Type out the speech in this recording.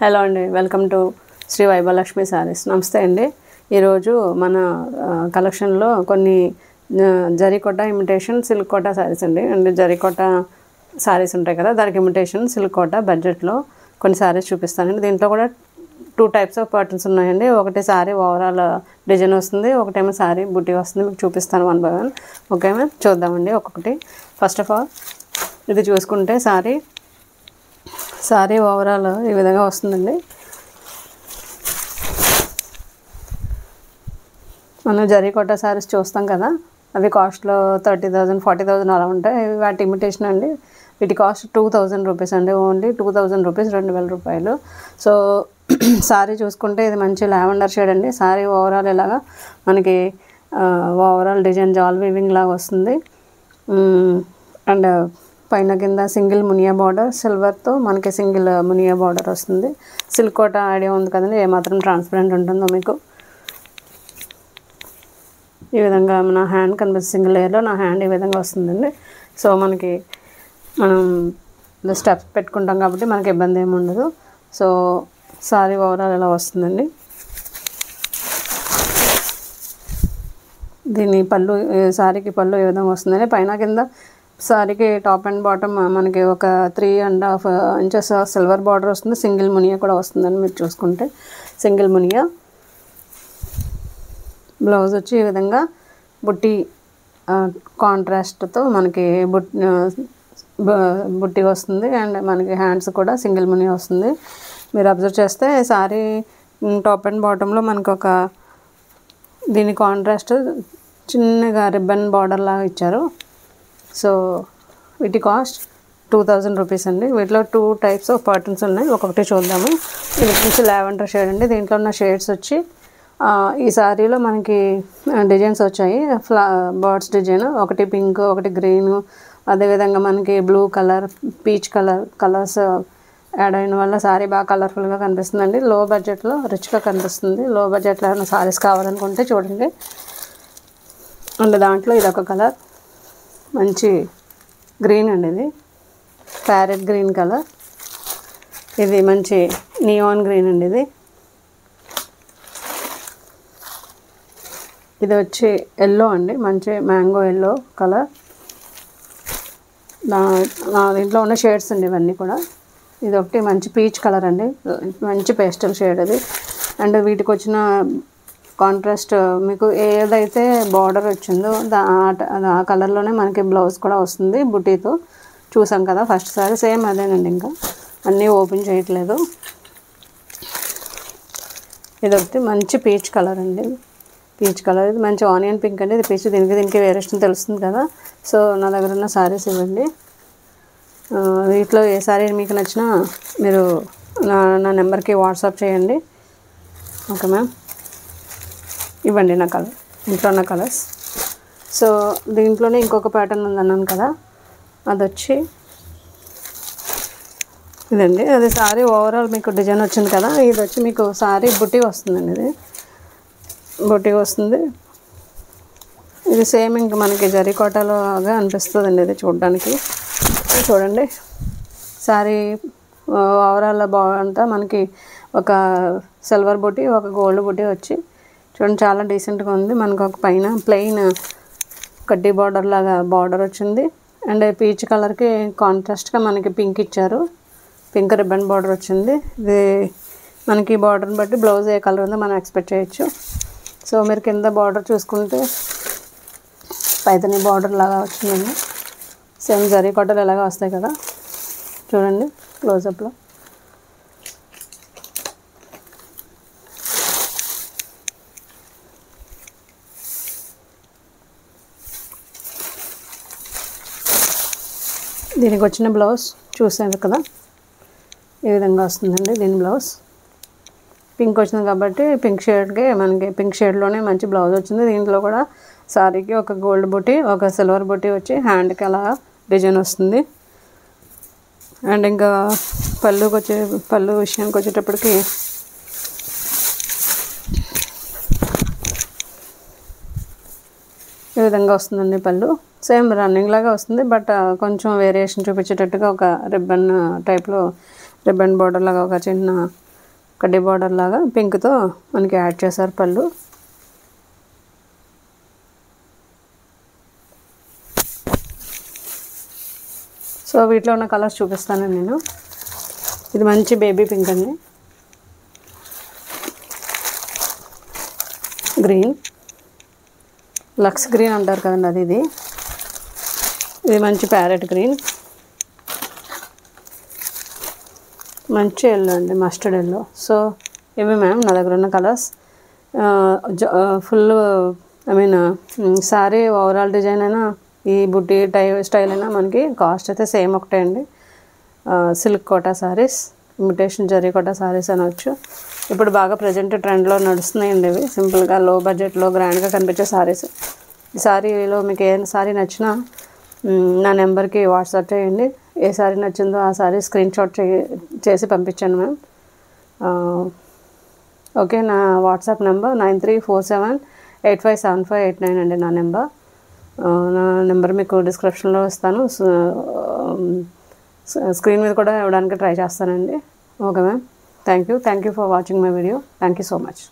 Hello అండి, welcome to Shri Vaibhav Lakshmi saris. నమస్తే అండి. ఈరోజు మన కలెక్షన్లో కొన్ని జరీకోట ఇమిటేషన్ సిల్క్ కోట శారీస్ అండి. అండ్ జరీకోట శారీస్ ఉంటాయి కదా, దానికి ఇమిటేషన్ సిల్క్ కోట బడ్జెట్లో కొన్ని శారీస్ చూపిస్తానండి. దీంట్లో కూడా 2 టైప్స్ ఆఫ్ ప్యాటర్న్స్ ఉన్నాయండి. ఒకటి శారీ ఓవరాల్ డిజైన్ వస్తుంది, ఒకటేమో శారీ బుట్టి వస్తుంది. మీకు చూపిస్తాను 1 by 1. ఓకే మ్యామ్, చూద్దామండి ఒక్కొక్కటి. ఫస్ట్ ఆఫ్ ఆల్ ఇది చూసుకుంటే శారీ ఓవరాల్ ఈ విధంగా వస్తుందండి. మనం జరీకోట శారీస్ చూస్తాం కదా, అవి కాస్ట్లో 30,000 40,000 అలా ఉంటాయి. వాటి ఇమిటేషన్ అండి. వీటి కాస్ట్ 2,000 రూపీస్ అండి. ఓన్లీ 2,000 రూపీస్, 2,000 రూపాయలు. సో శారీ చూసుకుంటే ఇది మంచి లావెండర్ షేడ్ అండి. శారీ ఓవరాల్ ఇలాగా మనకి ఓవరాల్ డిజైన్ జాల్ వీవింగ్ లాగా వస్తుంది. అండ్ పైన కింద సింగిల్ మునియా బార్డర్, సిల్వర్తో మనకి సింగిల్ మునియా బార్డర్ వస్తుంది. సిల్క్ కోట ఐడియా ఉంది కదండి, ఏమాత్రం ట్రాన్స్పరెంట్ ఉంటుందో మీకు. ఈ విధంగా నా హ్యాండ్ కనిపిస్తుంది, సింగిల్ లేయర్లో నా హ్యాండ్ ఈ విధంగా వస్తుందండి. సో మనకి మనం స్టెప్స్ పెట్టుకుంటాం కాబట్టి మనకి ఇబ్బంది ఏమి ఉండదు. సో సారీ ఓవరాల్ ఇలా వస్తుందండి. దీని పళ్ళు, సారీకి పళ్ళు ఈ విధంగా వస్తుందండి. పైన కింద సారీకి టాప్ అండ్ బాటమ్ మనకి ఒక 3.5 ఇంచెస్ సిల్వర్ బార్డర్ వస్తుంది. సింగిల్ మునియా కూడా వస్తుందండి. మీరు చూసుకుంటే సింగిల్ మునియా. బ్లౌజ్ వచ్చి ఈ విధంగా బుట్టి కాంట్రాస్ట్తో మనకి బుట్టి వస్తుంది. అండ్ మనకి హ్యాండ్స్ కూడా సింగిల్ మునియా వస్తుంది. మీరు అబ్జర్వ్ చేస్తే సారీ టాప్ అండ్ బాటంలో మనకు ఒక దీని కాంట్రాస్ట్ చిన్నగా రిబ్బన్ బార్డర్ లాగా ఇచ్చారు. సో వీటి కాస్ట్ 2,000 రూపీస్ అండి. వీటిలో 2 టైప్స్ ఆఫ్ ప్యాటర్న్స్ ఉన్నాయి, ఒక్కొక్కటి చూద్దాము. ఇది వచ్చి లావెండర్ షేడ్ అండి. దీంట్లో ఉన్న షేడ్స్ వచ్చి ఈ శారీలో మనకి డిజైన్స్ వచ్చాయి. బర్డ్స్ డిజైన్, ఒకటి పింక్, ఒకటి గ్రీన్, అదేవిధంగా మనకి blue colour, peach colours add అయిన వల్ల శారీ బాగా కలర్ఫుల్గా కనిపిస్తుందండి. లో బడ్జెట్లో రిచ్గా కనిపిస్తుంది. లో బడ్జెట్లో ఏమైనా శారీస్ కావాలనుకుంటే చూడండి. అండ్ దాంట్లో ఇది ఒక కలర్, మంచి గ్రీన్ అండి. ఇది ప్యారెట్ గ్రీన్ కలర్. ఇది మంచి నియాన్ గ్రీన్ అండి. ఇది వచ్చి ఎల్లో అండి, మంచి మ్యాంగో ఎల్లో కలర్. దీంట్లో ఉన్న షేడ్స్ అండి ఇవన్నీ కూడా. ఇది ఒకటి మంచి పీచ్ కలర్ అండి, మంచి పేస్టల్ షేడ్ అది. అండ్ వీటికి వచ్చిన కాంట్రాస్ట్ మీకు ఏదైతే బార్డర్ వచ్చిందో ఆ కలర్లోనే మనకి బ్లౌజ్ కూడా వస్తుంది బుటీతో. చూసాం కదా ఫస్ట్ సారీ, సేమ్ అదేనండి. ఇంకా అన్నీ ఓపెన్ చేయట్లేదు. ఇది ఒకటి మంచి పీచ్ కలర్ అండి, పీచ్ కలర్. ఇది మంచి ఆనియన్ పింక్ అండి. ఇది పీచ్, దీనికి వేరియేషన్ తెలుస్తుంది కదా. సో నా దగ్గర ఉన్న సారీస్ ఇవ్వండి. వీటిలో ఏ సారీ మీకు నచ్చినా మీరు నా నెంబర్కి వాట్సాప్ చేయండి. ఓకే మ్యామ్, ఇవ్వండి నా కలర్, ఇంట్లో ఉన్న కలర్స్. సో దీంట్లోనే ఇంకొక ప్యాటర్న్ ఉందన్నాను కదా, అది వచ్చి ఇదండి. అది సారీ ఓవరాల్ మీకు డిజైన్ వచ్చింది కదా, ఇది వచ్చి మీకు సారీ బుట్టి వస్తుందండి. ఇది బుట్టి వస్తుంది. ఇది సేమ్ ఇంక మనకి జరీకోటలోగా అనిపిస్తుందండి ఇది చూడడానికి. చూడండి సారీ ఓవరాల్ అంతా మనకి ఒక సిల్వర్ బుట్టి, ఒక గోల్డ్ బుట్టి వచ్చి చూడండి, చాలా డీసెంట్గా ఉంది. మనకు ఒక పైన ప్లెయిన్ కడ్డీ బార్డర్ లాగా బార్డర్ వచ్చింది. అండ్ పీచ్ కలర్కి కాంట్రాస్ట్గా మనకి పింక్ ఇచ్చారు, పింక్ రిబ్బన్ బార్డర్ వచ్చింది. ఇది మనకి బార్డర్ని బట్టి బ్లౌజ్ ఏ కలర్ ఉందో మనం ఎక్స్పెక్ట్ చేయొచ్చు. సో మీరు కింద బార్డర్ చూసుకుంటే పైతని బార్డర్ లాగా వచ్చిందండి. సేమ్ జరీకోటలు ఎలాగా వస్తాయి కదా, చూడండి క్లోజప్లో. దీనికి వచ్చిన బ్లౌజ్ చూసారు కదా, ఈ విధంగా వస్తుందండి. దీని బ్లౌజ్ పింక్ వచ్చింది కాబట్టి పింక్ షేడ్కి మనకి పింక్ షేడ్లోనే మంచి బ్లౌజ్ వచ్చింది. దీంట్లో కూడా సారీకి ఒక గోల్డ్ బుట్టి, ఒక సిల్వర్ బుట్టి వచ్చి హ్యాండ్కి అలా డిజైన్ వస్తుంది. అండ్ ఇంకా పళ్ళు విషయానికి వచ్చేటప్పటికి ఈ విధంగా వస్తుందండి పళ్ళు. సేమ్ రన్నింగ్ లాగా వస్తుంది, బట్ కొంచెం వేరియేషన్ చూపించేటట్టుగా ఒక రిబ్బన్ టైప్లో రిబ్బన్ బార్డర్ లాగా ఒక చిన్న కడ్డీ బార్డర్ లాగా పింక్తో మనకి యాడ్ చేశారు పళ్ళు. సో వీటిలో ఉన్న కలర్స్ చూపిస్తాను నేను. ఇది మంచి బేబీ పింక్ అండి, గ్రీన్, లక్స్ గ్రీన్ అంటారు కదండి అది. ఇది మంచి ప్యారెట్ గ్రీన్, మంచి ఎల్లో అండి, మస్టర్డ్ ఎల్లో. సో ఇవి మ్యామ్ నా దగ్గర ఉన్న colours. Full sari overall design అయినా ఈ బుట్టి స్టైల్ అయినా మనకి కాస్ట్ అయితే సేమ్ ఒకటే అండి. సిల్క్ కోటా శారీస్, ఇమిటేషన్ జరీ కోటా శారీస్ అనవచ్చు. ఇప్పుడు బాగా ప్రజెంట్ ట్రెండ్లో నడుస్తున్నాయండి ఇవి. సింపుల్గా లో బడ్జెట్లో గ్రాండ్గా కనిపించే శారీస్. ఈ శారీలో మీకు ఏ శారీ నచ్చినా నా నెంబర్కి వాట్సాప్ చేయండి. ఏ శారీ నచ్చిందో ఆ శారీ స్క్రీన్ షాట్ చేసి పంపించండి మ్యామ్. ఓకే, నా వాట్సాప్ నెంబర్ 9347857589 అండి నా నెంబర్. నా నెంబర్ మీకు డిస్క్రిప్షన్లో ఇస్తాను, స్క్రీన్ మీద కూడా ఇవ్వడానికి ట్రై చేస్తానండి. Okay ma'am, thank you for watching my video. Thank you so much.